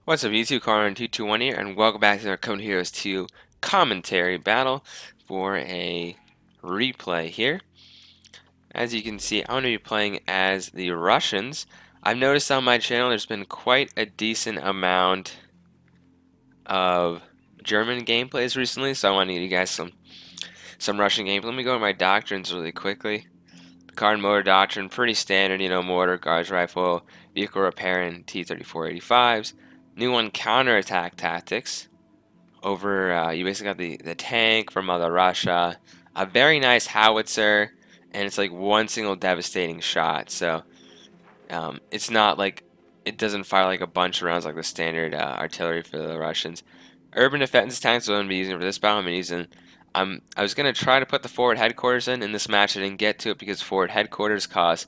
What's up, YouTube? Carmen 221 here, and welcome back to our Code Heroes 2 commentary battle for a replay here. As you can see, I'm going to be playing as the Russians. I've noticed on my channel there's been quite a decent amount of German gameplays recently, so I want to give you guys some Russian gameplay. Let me go over my doctrines really quickly. Car and motor doctrine, pretty standard, mortar, guards rifle, vehicle repair, and T-34-85s. New one, counterattack tactics. You basically got the tank from Mother Russia, a very nice howitzer, and it's like one single devastating shot. So it's not like it doesn't fire like a bunch of rounds like the standard artillery for the Russians. Urban defense tanks I'm going to be using for this battle. I was going to try to put the forward headquarters in this match. I didn't get to it because forward headquarters cost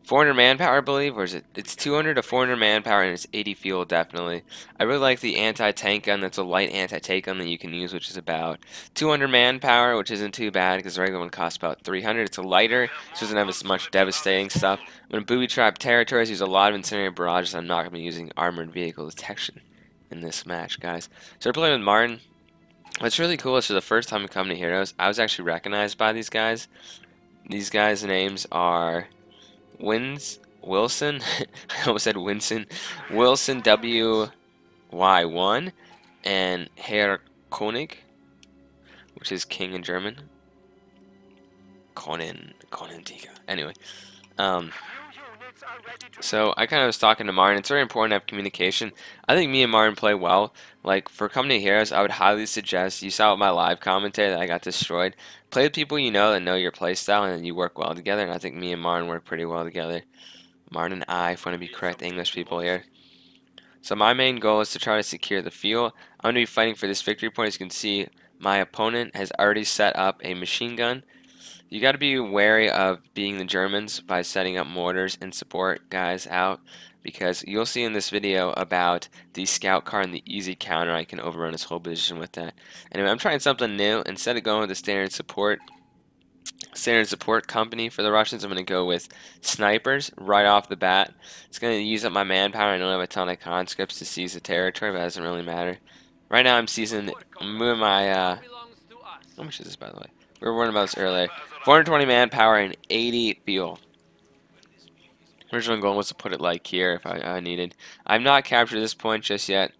400 manpower, I believe, or is it? It's 200 to 400 manpower, and it's 80 fuel, definitely. I really like the anti-tank gun. That's a light anti-tank gun that you can use, which is about 200 manpower, which isn't too bad because the regular one costs about 300. It's a lighter, so it doesn't have as much devastating stuff. I'm going to booby trap territories, use a lot of incendiary barrages. I'm not going to be using armored vehicle detection in this match, guys. So we're playing with Martin. What's really cool is for the first time in Company Heroes, I was actually recognized by these guys. These guys' names are Wilson, I almost said Winston, Wilson WY1, and Herr König, which is king in German. Konentika. Anyway, um, so I kind of was talking to Martin. It's very important to have communication. I think me and Martin play well. Like for Company Heroes, I would highly suggest. You saw with my live commentary that I got destroyed. Play with people you know that know your playstyle and you work well together. And I think me and Martin work pretty well together. Martin and I, if I want to be correct English people here. So my main goal is to try to secure the field. I'm going to be fighting for this victory point. As you can see, my opponent has already set up a machine gun. You got to be wary of being the Germans by setting up mortars and support guys out, because you'll see in this video about the scout car and the easy counter. I can overrun his whole position with that. Anyway, I'm trying something new. Instead of going with the standard support company for the Russians, I'm going to go with snipers right off the bat. It's going to use up my manpower. I don't have a ton of conscripts to seize the territory, but that doesn't really matter. Right now I'm moving my, how much is this, by the way? We were warning about this earlier. 420 manpower and 80 fuel. Original goal was to put it like here if I needed. I've not captured this point just yet.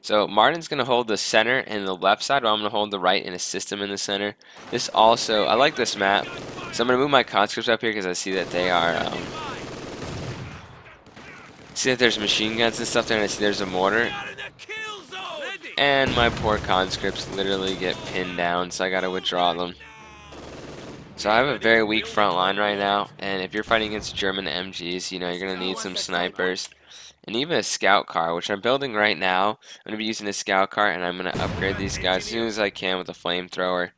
So Martin's going to hold the center and the left side, while I'm going to hold the right and assist him in the center. This also, I like this map. So I'm going to move my conscripts up here because I see that they are, see that there's machine guns and stuff there, and I see there's a mortar. And my poor conscripts literally get pinned down, so I got to withdraw them. So I have a very weak front line right now, and if you're fighting against German MGs, you're going to need some snipers. And even a scout car, which I'm building right now. I'm going to be using a scout car, and I'm going to upgrade these guys as soon as I can with a flamethrower.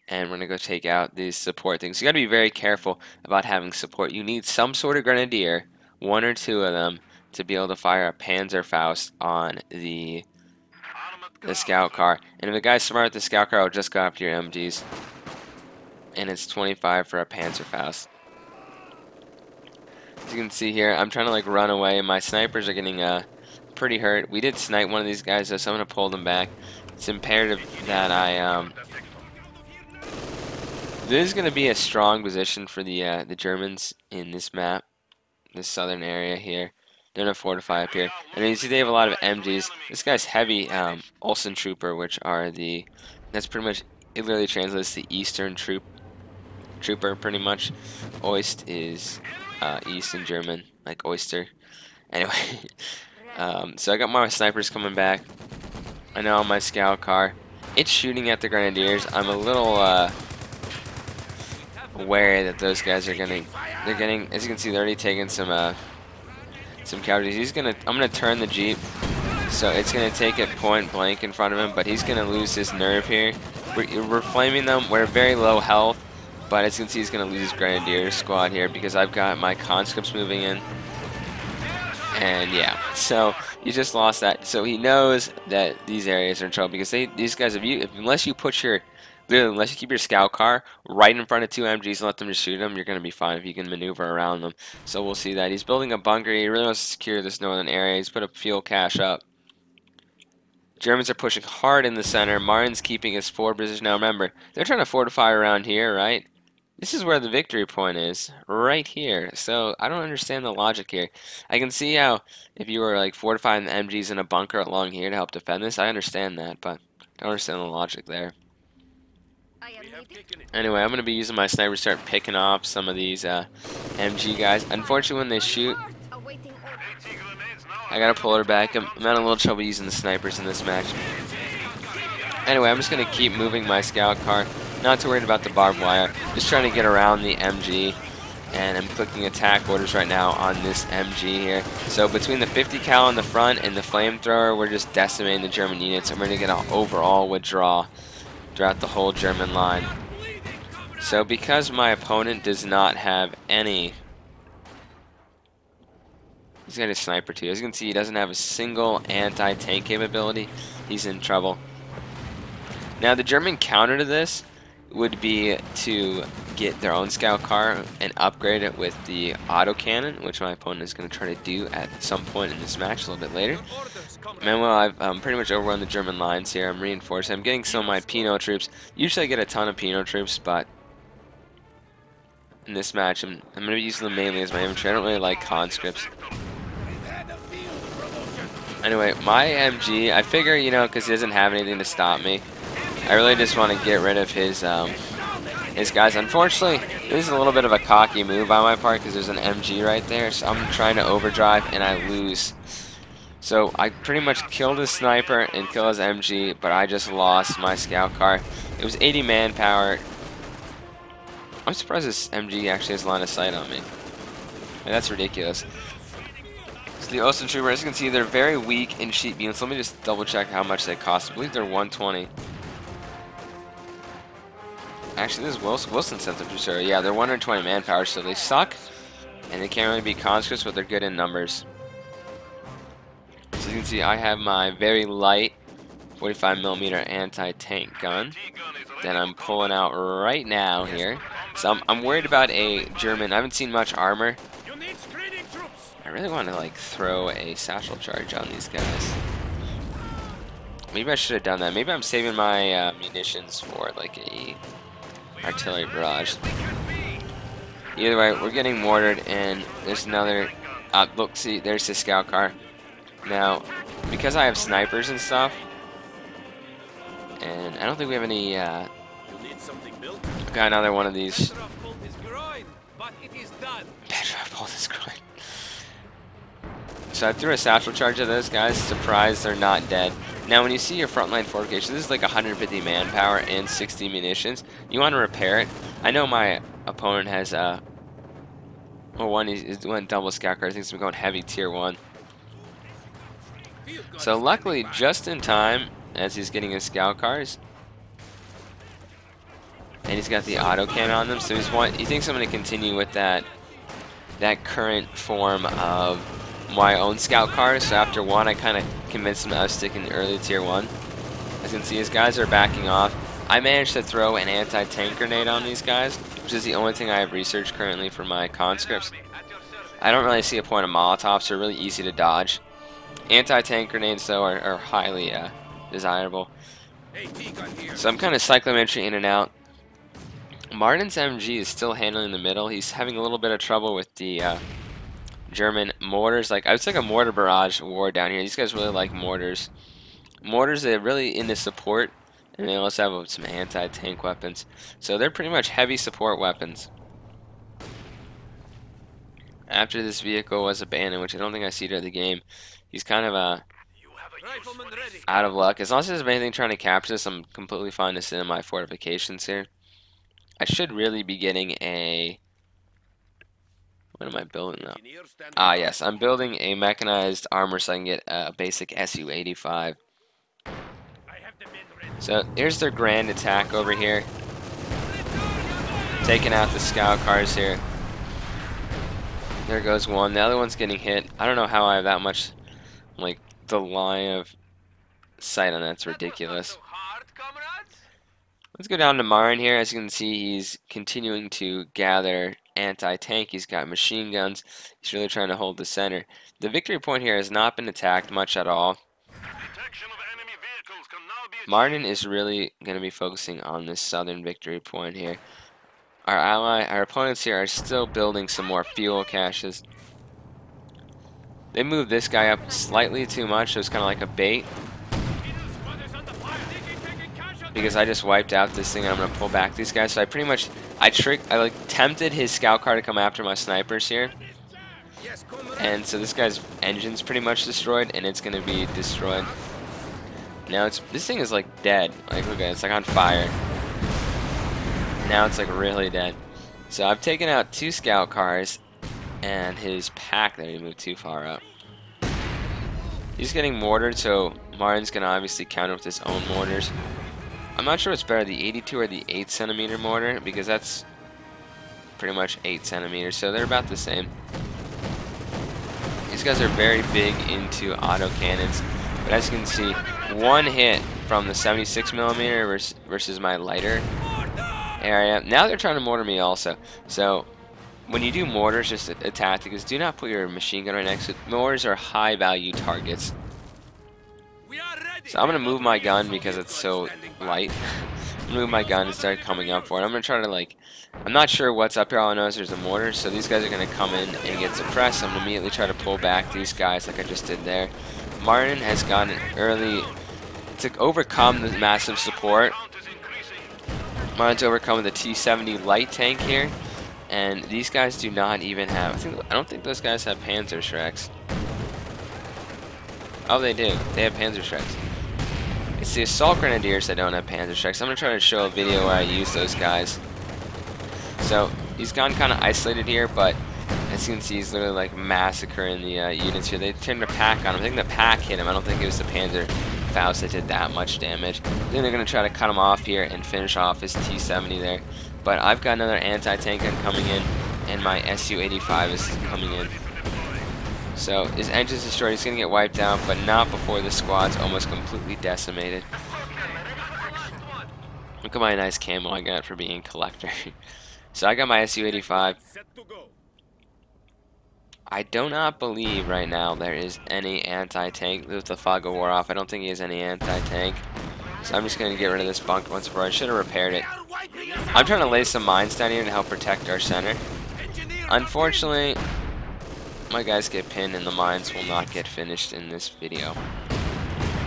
And we're going to go take out these support things. You got to be very careful about having support. You need some sort of grenadier, one or two of them, to be able to fire a Panzerfaust on the scout car. And if a guy's smart with the scout car, I'll just go after your MGs. And it's 25 for a Panzerfaust. As you can see here, I'm trying to like run away, and my snipers are getting pretty hurt. We did snipe one of these guys, though, so I'm going to pull them back. It's imperative that I this is going to be a strong position for the Germans in this map, this southern area here. They're going to fortify up here. And then you see they have a lot of MGs. This guy's heavy Olsen Trooper, which are that's pretty much, it literally translates to Eastern Trooper, pretty much. Oist is East in German, like oyster. Anyway, so I got my snipers coming back. I know on my scout car, it's shooting at the grenadiers. I'm a little wary that those guys are getting, as you can see, they're already taking some casualties. I'm gonna turn the Jeep, so it's gonna take it point blank in front of him, but he's gonna lose his nerve here. We're flaming them. We're very low health. But as you can see, he's going to lose his Grenadier squad here because I've got my conscripts moving in. And yeah, so he just lost that. So he knows that these areas are in trouble because these guys, unless you keep your scout car right in front of two MGs and let them just shoot them, you're going to be fine if you can maneuver around them. So we'll see that. He's building a bunker. He really wants to secure this northern area. He's put a fuel cache up. Germans are pushing hard in the center. Martin's keeping his forward position. Now remember, they're trying to fortify around here, right? This is where the victory point is, right here. So I don't understand the logic here. I can see how if you were like fortifying the MGs in a bunker along here to help defend this, I understand that, but I don't understand the logic there. Anyway, I'm going to be using my sniper to start picking off some of these MG guys. Unfortunately, when they shoot, I got to pull her back. I'm having a little trouble using the snipers in this match. Anyway, I'm just going to keep moving my scout car. Not too worried about the barbed wire. Just trying to get around the MG. And I'm clicking attack orders right now on this MG here. So between the 50 cal in the front and the flamethrower, we're just decimating the German units. And we're going to get an overall withdrawal throughout the whole German line. So because my opponent does not have any... He's got a sniper too. As you can see, he doesn't have a single anti-tank capability. He's in trouble. Now the German counter to this would be to get their own scout car and upgrade it with the autocannon, which my opponent is going to try to do at some point in this match a little bit later. Meanwhile, I've pretty much overrun the German lines here. I'm reinforcing. I'm getting some of my Pinot troops. Usually I get a ton of Pinot troops, but in this match I'm going to be using them mainly as my infantry. I don't really like conscripts. Anyway, my MG, I figure, you know, because he doesn't have anything to stop me, I really just want to get rid of his guys. Unfortunately, this is a little bit of a cocky move on my part because there's an MG right there. So I'm trying to overdrive and I lose. So I pretty much killed his sniper and killed his MG, but I just lost my scout car. It was 80 manpower. I'm surprised this MG actually has line of sight on me. I mean, that's ridiculous. So the Osten Troopers, as you can see, they're very weak in sheet beams. Let me just double check how much they cost. I believe they're 120. Actually, this is Wilson sent them for sure. Yeah, they're 120 manpower, so they suck. And they can't really be conscripts, but they're good in numbers. So you can see I have my very light 45mm anti-tank gun that I'm pulling out right now here. So I'm worried about a German. I haven't seen much armor. I really want to like throw a satchel charge on these guys. Maybe I should have done that. Maybe I'm saving my munitions for like a artillery barrage. Either way, we're getting mortared, and there's another. Look, see, there's the scout car. Now, because I have snipers and stuff, and I don't think we have any. Got another one of these. Petrov pulled his groin. So I threw a satchel charge at those guys. Surprised they're not dead. Now, when you see your frontline fortification, this is like 150 manpower and 60 munitions. You want to repair it. I know my opponent has well, one is doing double scout car. I think he's going heavy tier 1. So luckily, just in time, as he's getting his scout cars, and he's got the autocannon on them. So he thinks I'm going to continue with that current form of my own scout cars. So after one, I kind of convinced him that I was sticking to early tier 1. As you can see, his guys are backing off. I managed to throw an anti-tank grenade on these guys, which is the only thing I have researched currently for my conscripts. I don't really see a point of Molotovs. They're really easy to dodge. Anti-tank grenades, though, are highly desirable. So I'm kind of cyclometry in and out. Martin's MG is still handling the middle. He's having a little bit of trouble with the German mortars. Like, it's like a mortar barrage war down here. These guys really like mortars. Mortars, they're really into support, and they also have some anti-tank weapons. So they're pretty much heavy support weapons. After this vehicle was abandoned, which I don't think I see during the game, he's kind of out of luck. As long as there's anything trying to capture this, I'm completely fine to sit in my fortifications here. I should really be getting a... What am I building now? Ah, yes. I'm building a mechanized armor so I can get a basic Su-85. So, here's their grand attack over here. Taking out the scout cars here. There goes one. The other one's getting hit. I don't know how I have that much, like, the line of sight on that. It's ridiculous. Let's go down to Marin here. As you can see, he's continuing to gather anti-tank. He's got machine guns. He's really trying to hold the center. The victory point here has not been attacked much at all. Martin is really going to be focusing on this southern victory point here. Our opponents here are still building some more fuel caches. They moved this guy up slightly too much, so it's kind of like a bait. Because I just wiped out this thing and I'm going to pull back these guys. So I like tempted his scout car to come after my snipers here. And so this guy's engine's pretty much destroyed, and it's going to be destroyed. Now this thing is like dead. Like, look at it, it's like on fire. Now it's like really dead. So I've taken out 2 scout cars, and his pack that he moved too far up. He's getting mortared, so Martin's going to obviously counter with his own mortars. I'm not sure what's better, the 82 or the 8 centimeter mortar, because that's pretty much 8 centimeters, so they're about the same. These guys are very big into auto cannons, but as you can see, one hit from the 76 millimeter versus my lighter area. Now they're trying to mortar me also. So when you do mortars, just a tactic is do not put your machine gun right next to it. Mortars are high value targets. So I'm going to move my gun because it's so light. I'm going to move my gun and start coming up for it. I'm going to try to, like, I'm not sure what's up here. All I know is there's a mortar, so these guys are going to come in and get suppressed. I'm going to immediately try to pull back these guys like I just did there. Martin has gotten early to overcome the massive support. Martin's overcome the T-70 light tank here, and these guys do not even have, I don't think those guys have Panzer Shreks. Oh, they do. They have Panzer Shreks. It's the Assault Grenadiers that don't have Panzer Shreks. I'm going to try to show a video where I use those guys. So, he's gone kind of isolated here, but as you can see, he's literally like massacring the units here. They turned a pack on him. I think the pack hit him. I don't think it was the Panzer Faust that did that much damage. Then they're going to try to cut him off here and finish off his T-70 there. But I've got another anti-tank gun coming in, and my Su-85 is coming in. So his engine's destroyed. He's going to get wiped out, but not before the squad's almost completely decimated. Look at my nice camo I got for being collector. So I got my Su-85. I do not believe right now there is any anti-tank with the fog of war off. I don't think he has any anti-tank. So I'm just going to get rid of this bunker once before. I should have repaired it. I'm trying to lay some mines down here to help protect our center. Unfortunately, my guys get pinned and the mines will not get finished in this video.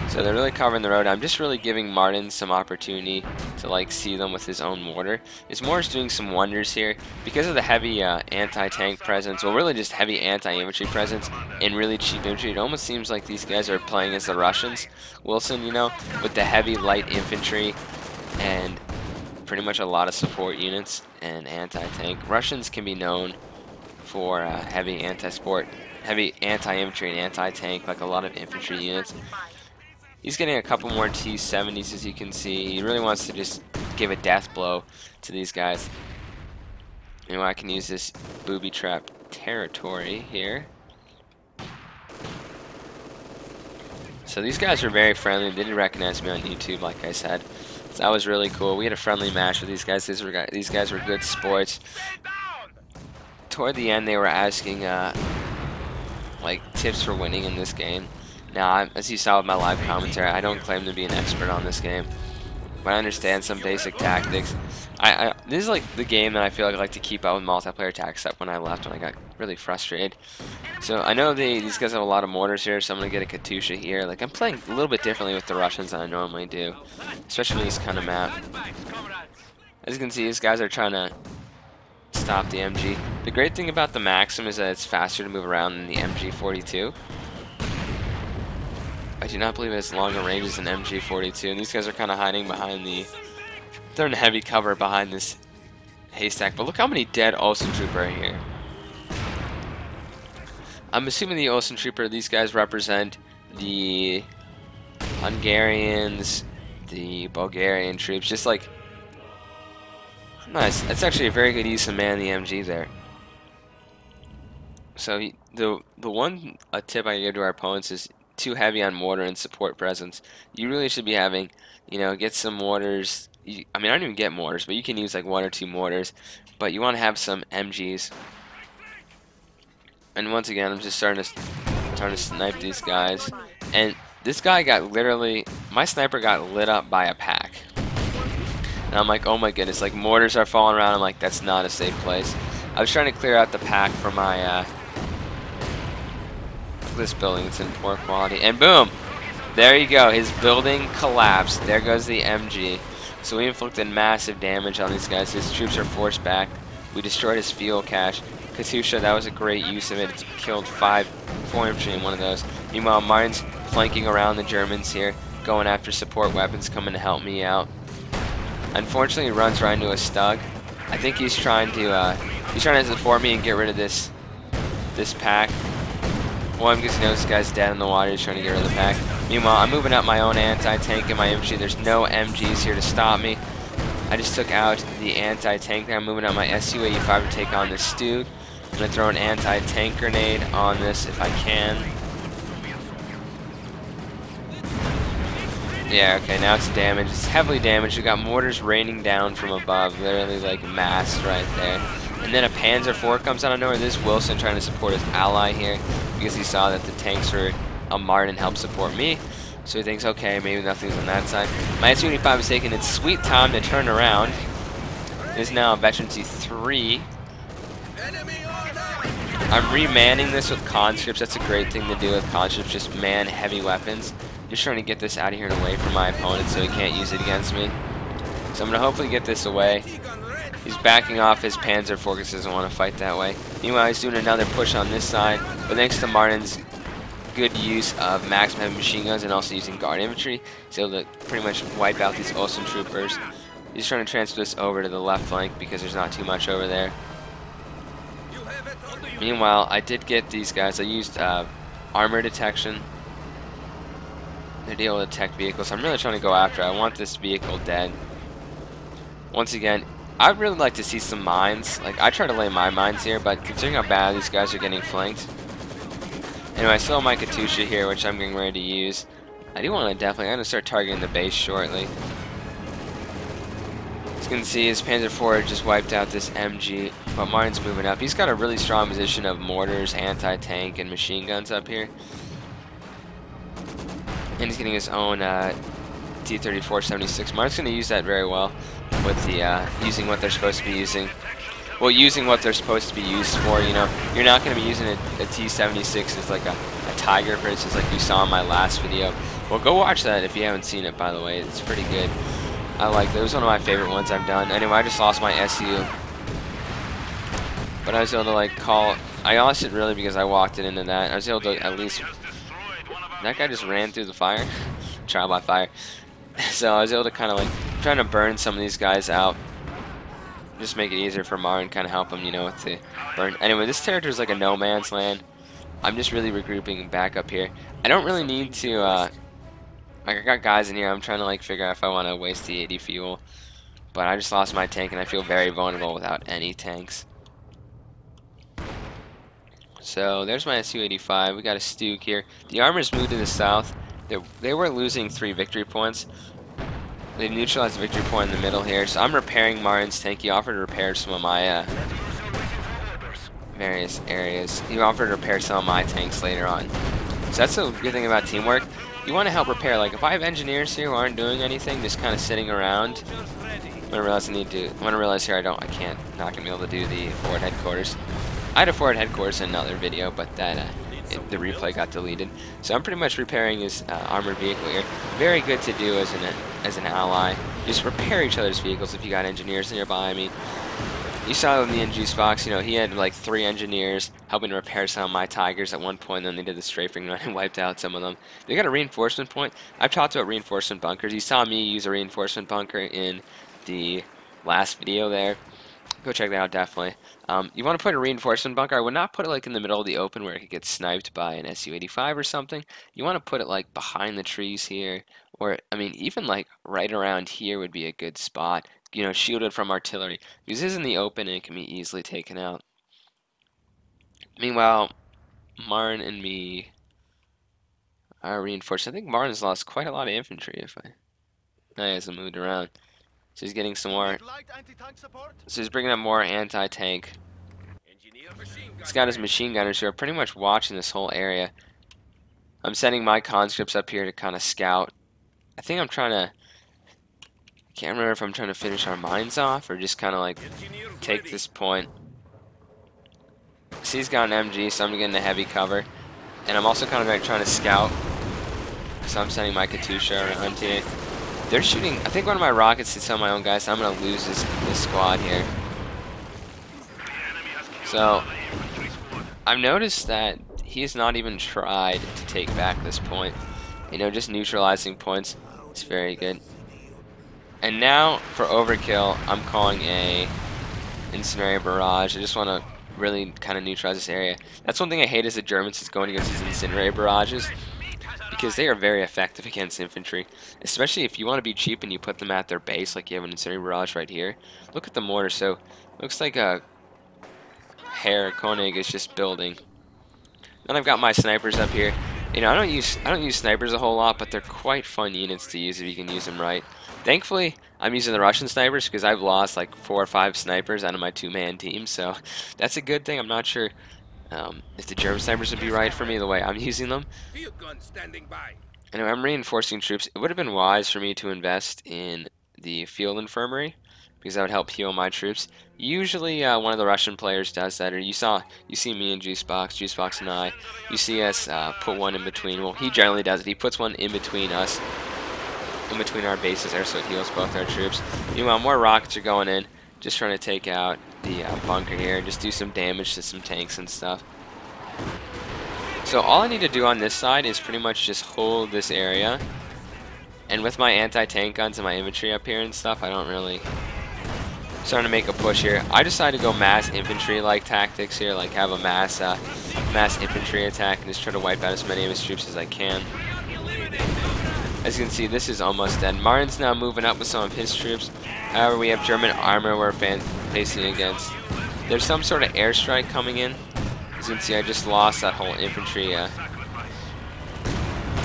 So they're really covering the road. I'm just really giving Martin some opportunity to like see them with his own mortar. His mortar's doing some wonders here because of the heavy anti-tank presence, well really just heavy anti-infantry presence and really cheap infantry. It almost seems like these guys are playing as the Russians, Wilson, you know, with the heavy light infantry and pretty much a lot of support units and anti-tank. Russians can be known for heavy anti-infantry and anti-tank, like a lot of infantry units. He's getting a couple more T-70s, as you can see. He really wants to just give a death blow to these guys. You know, I can use this booby trap territory here. So these guys are very friendly. They did recognize me on YouTube, like I said. So that was really cool. We had a friendly match with these guys. These guys were good sports. Toward the end, they were asking like tips for winning in this game. Now, as you saw with my live commentary, I don't claim to be an expert on this game, but I understand some basic tactics. This is like the game that I feel like I like to keep up with multiplayer tactics, except when I left when I got really frustrated. So I know these guys have a lot of mortars here, so I'm gonna get a Katusha here. Like I'm playing a little bit differently with the Russians than I normally do, especially with this kind of map. As you can see, these guys are trying to stop the MG. The great thing about the Maxim is that it's faster to move around than the MG42. I do not believe it has longer ranges than MG42, and these guys are kind of hiding behind they're in heavy cover behind this haystack, but look how many dead Olsen Trooper are here. I'm assuming the Olsen Trooper, these guys represent the Hungarians, the Bulgarian troops, just like, nice. That's actually a very good use of man the MG there. So the one tip I give to our opponents is too heavy on mortar and support presence. You really should be having, you know, get some mortars. I mean, I don't even get mortars, but you can use like 1 or 2 mortars. But you want to have some MGs. And once again, I'm just trying to snipe these guys. And this guy got literally my sniper got lit up by a pack. And I'm like, oh my goodness, like mortars are falling around. I'm like, that's not a safe place. I was trying to clear out the pack for my, this building. It's in poor quality. And boom! There you go. His building collapsed. There goes the MG. So we inflicted massive damage on these guys. His troops are forced back. We destroyed his fuel cache. Katusha, that was a great use of it. It killed 4 infantry in one of those. Meanwhile, Martin's flanking around the Germans here, going after support weapons, coming to help me out. Unfortunately, he runs right into a Stug. I think he's trying to support me and get rid of this pack. One, because he knows this guy's dead in the water. He's trying to get rid of the pack. Meanwhile, I'm moving up my own anti-tank and my infantry. There's no MGs here to stop me. I just took out the anti-tank there. I'm moving out my Su-85 to take on this Stug. I'm going to throw an anti-tank grenade on this if I can. Yeah, okay, now it's damaged. It's heavily damaged. We got mortars raining down from above, literally like massed right there. And then a Panzer IV comes out of nowhere. This is Wilson trying to support his ally here because he saw that the tanks were a Martin helped support me. So he thinks, okay, maybe nothing's on that side. My Su-85 is taking its sweet time to turn around. It is now Veterancy 3. I'm remanning this with conscripts. That's a great thing to do with conscripts, just man heavy weapons. Just trying to get this out of here and away from my opponent so he can't use it against me. So I'm going to hopefully get this away. He's backing off his Panzer IV because he doesn't want to fight that way. Meanwhile, he's doing another push on this side. But thanks to Martin's good use of maximum heavy machine guns and also using guard infantry, he's able to pretty much wipe out these Olsen troopers. He's trying to transfer this over to the left flank because there's not too much over there. Meanwhile, I did get these guys. I used armor detection. They're able to detect vehicles. I'm really trying to go after it. I want this vehicle dead. Once again, I'd really like to see some mines. Like, I try to lay my mines here, but considering how bad these guys are getting flanked. Anyway, I still have my Katusha here, which I'm getting ready to use. I do want to I'm going to start targeting the base shortly. As you can see, his Panzer IV just wiped out this MG, but Martin's moving up. He's got a really strong position of mortars, anti-tank, and machine guns up here. And he's getting his own T-34-76. Martin's going to use that very well with the using what they're supposed to be using. Well, using what they're supposed to be used for, you know. You're not going to be using a T-76 as like a Tiger, for instance, like you saw in my last video. Well, go watch that if you haven't seen it, by the way. It's pretty good. I like it. It was one of my favorite ones I've done. Anyway, I just lost my SU. But I was able to, like, call... I lost it really because I walked it into that. I was able to at least... That guy just ran through the fire. Trial by fire. So I was able to kind of, like, trying to burn some of these guys out. Just make it easier for Mar and kind of help him, you know, with the burn. Anyway, this territory is like a no man's land. I'm just really regrouping back up here. I don't really need to, like, I got guys in here. I'm trying to, like, figure out if I want to waste the 80 fuel. But I just lost my tank, and I feel very vulnerable without any tanks. So there's my Su-85. We got a Stug here. The armors moved to the south. They were losing 3 victory points. They neutralized the victory point in the middle here. So I'm repairing Martin's tank. He offered to repair some of my various areas. He offered to repair some of my tanks later on. So that's the good thing about teamwork. You want to help repair. Like, if I have engineers here who aren't doing anything, just kind of sitting around, I'm gonna realize here I can't, not gonna be able to do the forward headquarters. I had a forward headquarters in another video, but that the replay got deleted. So I'm pretty much repairing his armored vehicle here. Very good to do as an ally. Just repair each other's vehicles if you got engineers nearby. I mean, you saw in the NG box, you know, he had like 3 engineers helping to repair some of my Tigers at one point, and then they did the strafing run and wiped out some of them. They got a reinforcement point. I've talked about reinforcement bunkers. You saw me use a reinforcement bunker in the last video there. Go check that out, definitely. You want to put a reinforcement bunker. I would not put it like in the middle of the open where it could get sniped by an Su-85 or something. You want to put it like behind the trees here, or I mean, even like right around here would be a good spot. You know, shielded from artillery. Because this is in the open and it can be easily taken out. Meanwhile, Marn and me are reinforced. I think Marn has lost quite a lot of infantry. No, he hasn't moved around. So he's getting some more. So he's bringing up more anti-tank. He's got his machine gunners who are pretty much watching this whole area. I'm sending my conscripts up here to kind of scout. I think I'm trying to, can't remember if I'm trying to finish our mines off or just kind of like take this point. So he's got an MG, so I'm getting a heavy cover. And I'm also kind of like trying to scout. So I'm sending my Katusha around here. They're shooting, I think one of my rockets hit some of my own guys, so I'm going to lose this squad here. So I've noticed that he's not even tried to take back this point. You know, just neutralizing points is very good. And now for overkill, I'm calling a incendiary barrage. I just want to really kind of neutralize this area. That's one thing I hate as the Germans is going against these incendiary barrages, because they are very effective against infantry, especially if you want to be cheap and you put them at their base, like you have an incendiary barrage right here. Look at the mortar. So looks like a Herr Koenig is just building. Then I've got my snipers up here. You know, I don't use snipers a whole lot, but they're quite fun units to use if you can use them right. Thankfully, I'm using the Russian snipers because I've lost like 4 or 5 snipers out of my 2-man team, so that's a good thing. I'm not sure if the German snipers would be right for me the way I'm using them. Anyway, I'm reinforcing troops. It would have been wise for me to invest in the field infirmary, because that would help heal my troops. Usually one of the Russian players does that, or you see me and Juicebox and I, you see us put one in between. Well, he generally does it. He puts one in between us, in between our bases there, so it heals both our troops. Meanwhile, more rockets are going in, just trying to take out the bunker here, and just do some damage to some tanks and stuff. So all I need to do on this side is pretty much just hold this area, and with my anti-tank guns and my infantry up here and stuff, I don't really starting to make a push here. I decided to go mass infantry like tactics here, like have a mass infantry attack and just try to wipe out as many of his troops as I can. As you can see, this is almost dead. Martin's now moving up with some of his troops. However, we have German armor we're facing against. There's some sort of airstrike coming in. As you can see, I just lost that whole infantry. I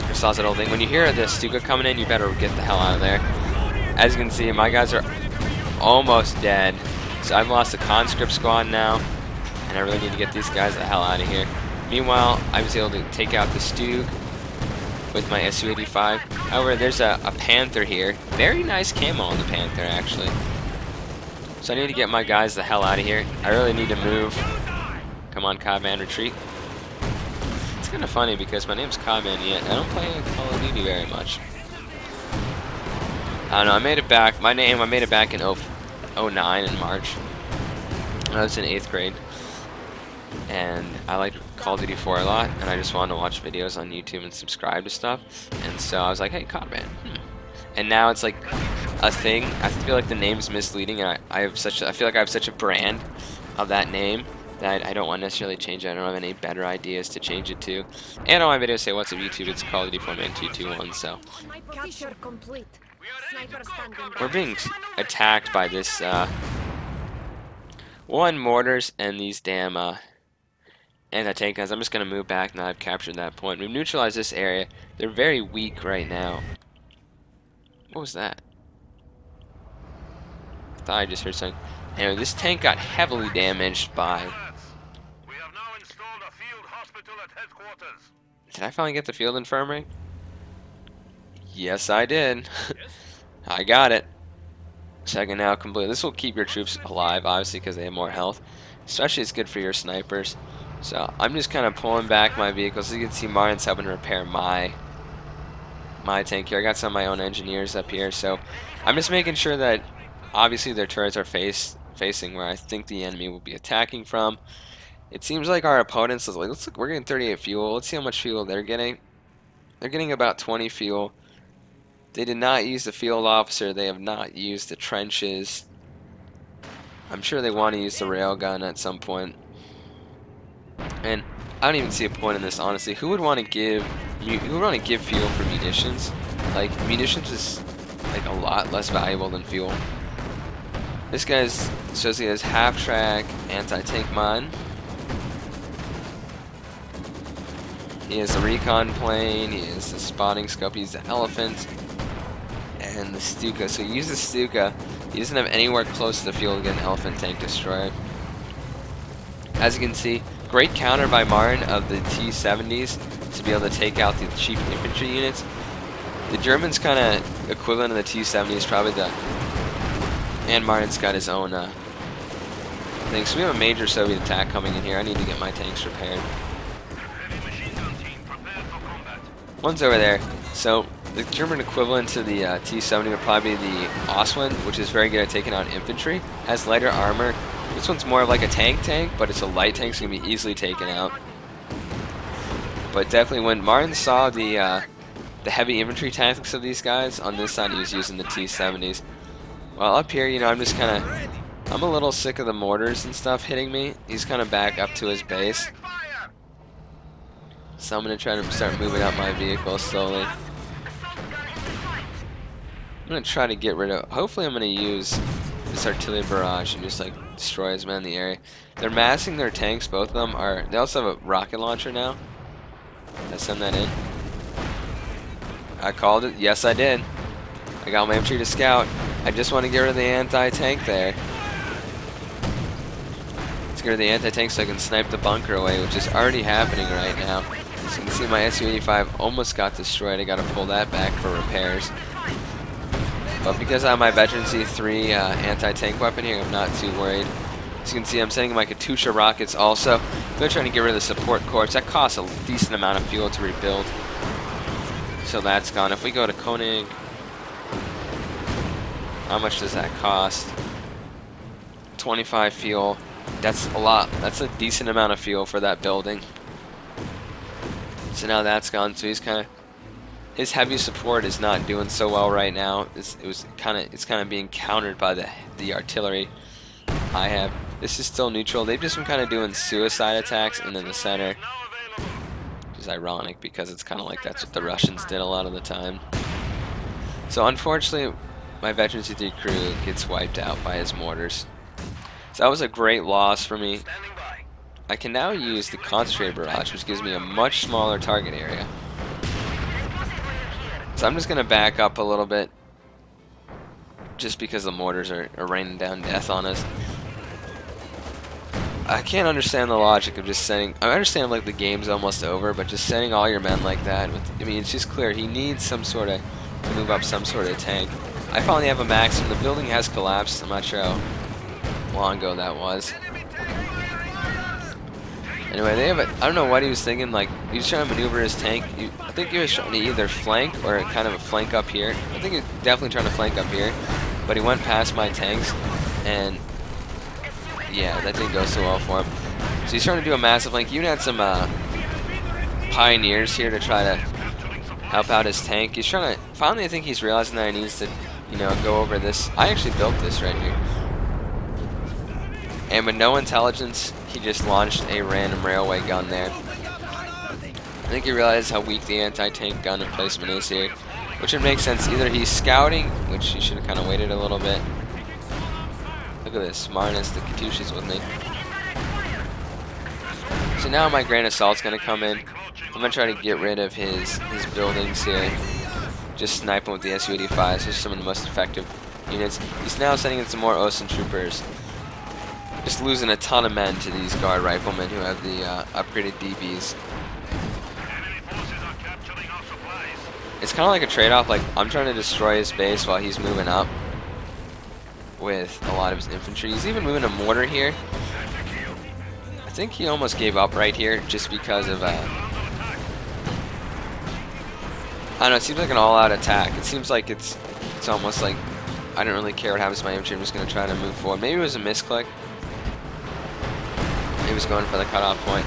just lost that whole thing. When you hear the Stuka coming in, you better get the hell out of there. As you can see, my guys are almost dead. So I've lost the conscript squad now, and I really need to get these guys the hell out of here. Meanwhile, I was able to take out the Stug with my Su-85. However, there's a Panther here. Very nice camo on the Panther, actually. So I need to get my guys the hell out of here. I really need to move. Come on, Codman, retreat. It's kind of funny because my name's Codman, yet I don't play Call of Duty very much. I don't know, I made it back. I made it back in 09 in March. I was in 8th grade. And I liked Call of Duty 4 a lot, and I just wanted to watch videos on YouTube and subscribe to stuff. And so I was like, hey, Codman. And now it's like a thing. I feel like the name's misleading, and I feel like I have such a brand of that name that I don't want to necessarily change it. I don't have any better ideas to change it to. And on my videos say, what's up YouTube? It's Call of Duty 4-Man 221, so. We're being attacked by this, one mortars and these damn, anti-tank guns. I'm just going to move back now I've captured that point. We've neutralized this area. They're very weak right now. What was that? I thought I just heard something. Anyway, this tank got heavily damaged by... Did I finally get the field infirmary? Yes, I did. I got it. Second now complete. This will keep your troops alive, obviously, because they have more health. Especially, it's good for your snipers. So I'm just kind of pulling back my vehicles. As you can see, Martin's helping to repair my tank here. I got some of my own engineers up here, so I'm just making sure that obviously their turrets are facing where I think the enemy will be attacking from. It seems like our opponents, like, let's look, we're getting 38 fuel. Let's see how much fuel they're getting. They're getting about 20 fuel. They did not use the field officer. They have not used the trenches. I'm sure they want to use the railgun at some point. And I don't even see a point in this, honestly. Who would want to give fuel for munitions? Like, munitions is like a lot less valuable than fuel. This guy says he has half-track anti-tank mine. He has the recon plane. He has the spotting scope. He's the elephant and the Stuka. So he uses the Stuka. He doesn't have anywhere close to the field to get an elephant tank destroyed. As you can see, great counter by Martin of the T-70s to be able to take out the cheap infantry units. The Germans kind of equivalent of the T-70s, probably and Martin's got his own thing. So we have a major Soviet attack coming in here. I need to get my tanks repaired. One's over there. So the German equivalent to the T-70 would probably be the Ostwind, which is very good at taking out infantry. Has lighter armor. This one's more of like a tank, but it's a light tank, so it can be easily taken out. But definitely when Martin saw the heavy infantry tactics of these guys, on this side he was using the T-70s. Well, up here, you know, I'm a little sick of the mortars and stuff hitting me. He's kind of back up to his base. So I'm going to try to start moving up my vehicle slowly. I'm going to try to get rid of... Hopefully I'm going to use this artillery barrage and just like destroy as many in the area. They're massing their tanks, both of them are... They also have a rocket launcher now. I send that in. I called it. Yes, I did. I got my infantry to scout. I just want to get rid of the anti-tank there. Let's get rid of the anti-tank so I can snipe the bunker away, which is already happening right now. As you can see, my Su-85 almost got destroyed. I got to pull that back for repairs. But because I have my Veteran Z3 anti-tank weapon here, I'm not too worried. As you can see, I'm sending my Katusha rockets also. They're trying to get rid of the support corps. That costs a decent amount of fuel to rebuild. So that's gone. If we go to Koenig, how much does that cost? 25 fuel. That's a lot. That's a decent amount of fuel for that building. So now that's gone. So he's kind of, his heavy support is not doing so well right now. It's kind of being countered by the artillery I have. This is still neutral. They've just been kind of doing suicide attacks into the center, which is ironic because it's kind of like that's what the Russians did a lot of the time. So unfortunately, my Veteran Z3 crew gets wiped out by his mortars. So that was a great loss for me. I can now use the concentrated barrage, which gives me a much smaller target area. So I'm just going to back up a little bit, just because the mortars are raining down death on us. I can't understand the logic of just sending... I understand like the game's almost over, but just sending all your men like that, I mean, it's just clear he needs some sort of... to move up some sort of tank. I finally have a maximum. The building has collapsed. I'm not sure how long ago that was. Anyway, they have a... I don't know what he was thinking. Like, he was trying to maneuver his tank. I think he was trying to either flank or kind of a flank up here. I think he was definitely trying to flank up here. But he went past my tanks, and... yeah, that didn't go so well for him. So he's trying to do a massive flank. You had some pioneers here to try to help out his tank. He's trying to... Finally, I think he's realizing that he needs to, you know, go over this. I actually built this right here. And with no intelligence, he just launched a random railway gun there. I think he realized how weak the anti-tank gun emplacement is here, which would make sense. Either he's scouting, which he should have kind of waited a little bit. Look at this, Martinus, the Katusha's with me. So now my Grand Assault's going to come in. I'm going to try to get rid of his buildings here. Just snipe him with the Su-85s. Those are some of the most effective units. He's now sending in some more Osen troopers. Just losing a ton of men to these guard riflemen who have the upgraded DBs. It's kind of like a trade-off. Like, I'm trying to destroy his base while he's moving up with a lot of his infantry. He's even moving a mortar here. I think he almost gave up right here just because of I don't know, it seems like an all-out attack. It seems like it's almost like I don't really care what happens to my infantry. I'm just going to try to move forward. Maybe it was a misclick. He was going for the cutoff point.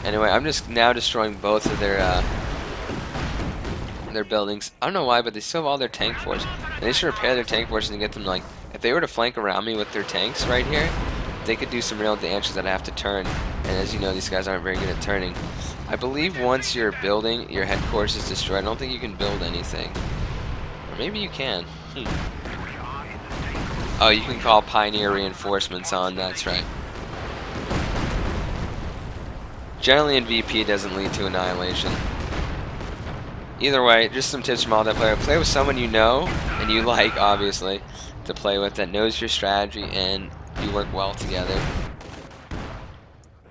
Anyway, I'm just now destroying both of their buildings. I don't know why, but they still have all their tank force. And they should repair their tank force and get them, like, if they were to flank around me with their tanks right here, they could do some real damage that I have to turn. And as you know, these guys aren't very good at turning. I believe once your building, your headquarters is destroyed, I don't think you can build anything. Or maybe you can. Oh, you can call Pioneer reinforcements on, that's right. Generally in VP it doesn't lead to annihilation. Either way, just some tips from all that player. Play with someone you know and you like, obviously, to play with that knows your strategy and you work well together.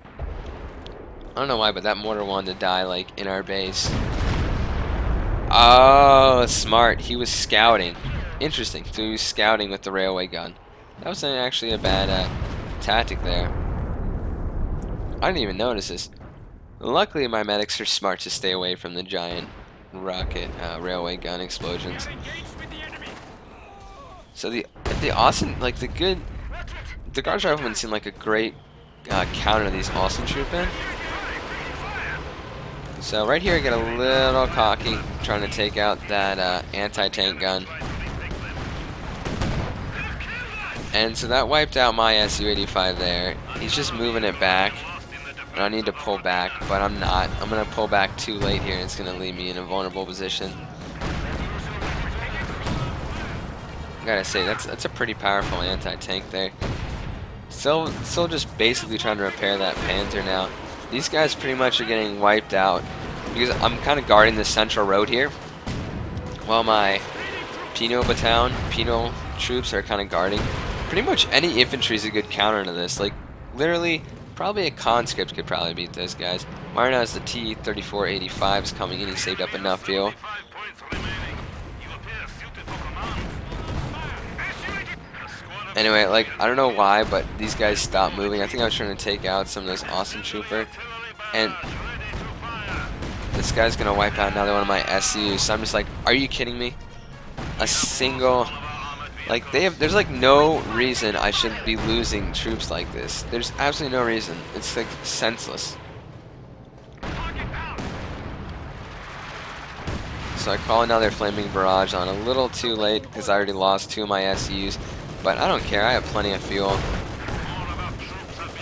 I don't know why, but that mortar wanted to die, like, in our base. Oh, smart. He was scouting. Interesting. So he was scouting with the railway gun. That was actually a bad tactic there. I didn't even notice this. Luckily, my medics are smart to stay away from the giant rocket railway gun explosions. So the Austin, like the guards riflemen seem like a great counter to these Austin troopmen. So right here I get a little cocky trying to take out that anti-tank gun. And so that wiped out my Su-85 there. He's just moving it back. And I need to pull back, but I'm not. I'm going to pull back too late here, and it's going to leave me in a vulnerable position. I gotta say, that's a pretty powerful anti-tank there. Still just basically trying to repair that Panzer now. These guys pretty much are getting wiped out because I'm kind of guarding the central road here, while my Penal troops are kind of guarding. Pretty much any infantry is a good counter to this. Like, literally, probably a conscript could probably beat those guys. Martin has the T-3485s coming in. He saved up enough fuel. Anyway, like, I don't know why, but these guys stopped moving. I think I was trying to take out some of those Austin trooper. And this guy's going to wipe out another one of my SUs. So I'm just like, are you kidding me? A single... Like, there's like no reason I should be losing troops like this. There's absolutely no reason. It's like senseless. So I call another flaming barrage on a little too late because I already lost 2 of my SUs. But I don't care, I have plenty of fuel.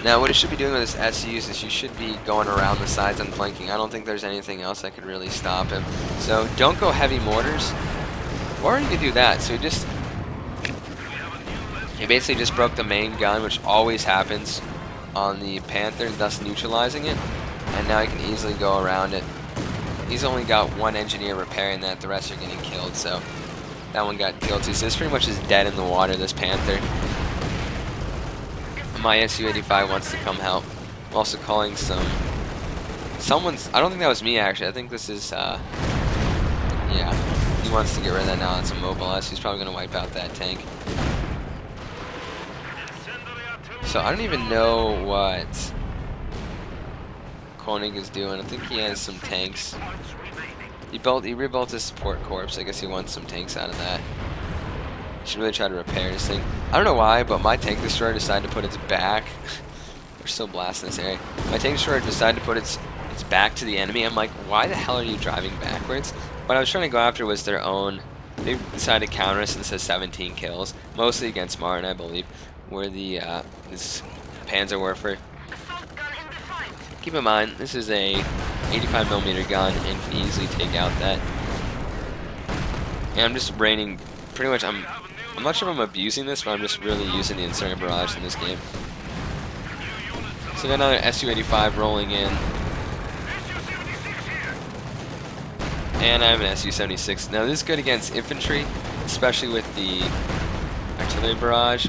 Now what it should be doing with this SUs is you should be going around the sides and flanking. I don't think there's anything else that could really stop him. So don't go heavy mortars. Or you could do that. So he basically just broke the main gun, which always happens on the Panther, thus neutralizing it. And now he can easily go around it. He's only got 1 engineer repairing that, the rest are getting killed, so that one got killed too. So this pretty much is dead in the water, this Panther. My Su-85 wants to come help. I'm also calling someone's, I don't think that was me actually, I think this is, yeah, he wants to get rid of that now. It's a Mobile S, he's probably going to wipe out that tank. So I don't even know what Koenig is doing. I think he has some tanks. He rebuilt his support corps. I guess he wants some tanks out of that. He should really try to repair this thing. I don't know why, but my tank destroyer decided to put its back. We're still blasting this area. My tank destroyer decided to put its back to the enemy. I'm like, why the hell are you driving backwards? What I was trying to go after was their own. They decided to counter us, and this has 17 kills, mostly against Martin, I believe, where the this Panzerwerfer. Keep in mind, this is a 85mm gun and can easily take out that. And I'm just raining, pretty much, I'm not sure if I'm abusing this, but I'm just really using the incendiary barrage in this game. So we got another Su-85 rolling in. And I have an Su-76. Now this is good against infantry, especially with the artillery barrage.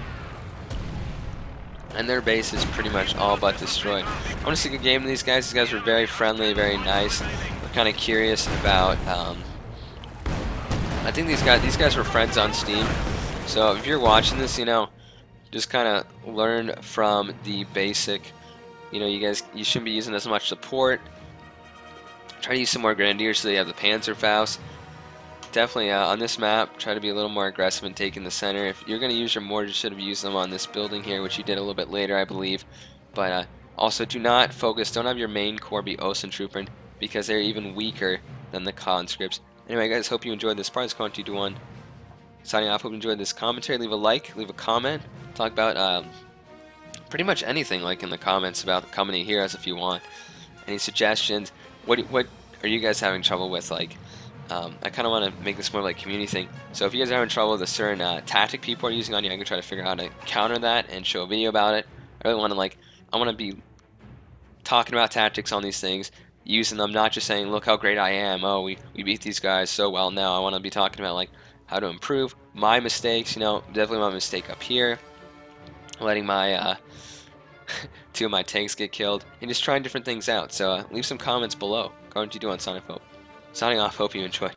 And their base is pretty much all but destroyed. I want to see a good game of these guys. These guys were very friendly, very nice. We're kind of curious about. I think these guys were friends on Steam. So if you're watching this, you know, just kind of learn from the basic. You know, you shouldn't be using as much support. Try to use some more Grenadiers so they have the Panzerfaust. Definitely on this map, try to be a little more aggressive and taking the center. If you're going to use your mortars, you should have used them on this building here, which you did a little bit later, I believe. But also, do not focus. Don't have your main corps be Osen Trooper because they're even weaker than the conscripts. Anyway, guys, hope you enjoyed this part. It's Cone 221. Signing off. Hope you enjoyed this commentary. Leave a like, leave a comment. Talk about pretty much anything, like in the comments about the company heroes if you want. Any suggestions? What are you guys having trouble with? Like. I kind of want to make this more like a community thing. So if you guys are having trouble with a certain tactic people are using on you, I can try to figure out how to counter that and show a video about it. I really want to I want to be talking about tactics on these things, using them, not just saying, look how great I am. Oh, we beat these guys so well now. I want to be talking about like how to improve my mistakes. You know, definitely my mistake up here, letting my 2 of my tanks get killed, and just trying different things out. So leave some comments below. Go on to do on Signing off. Hope you enjoyed.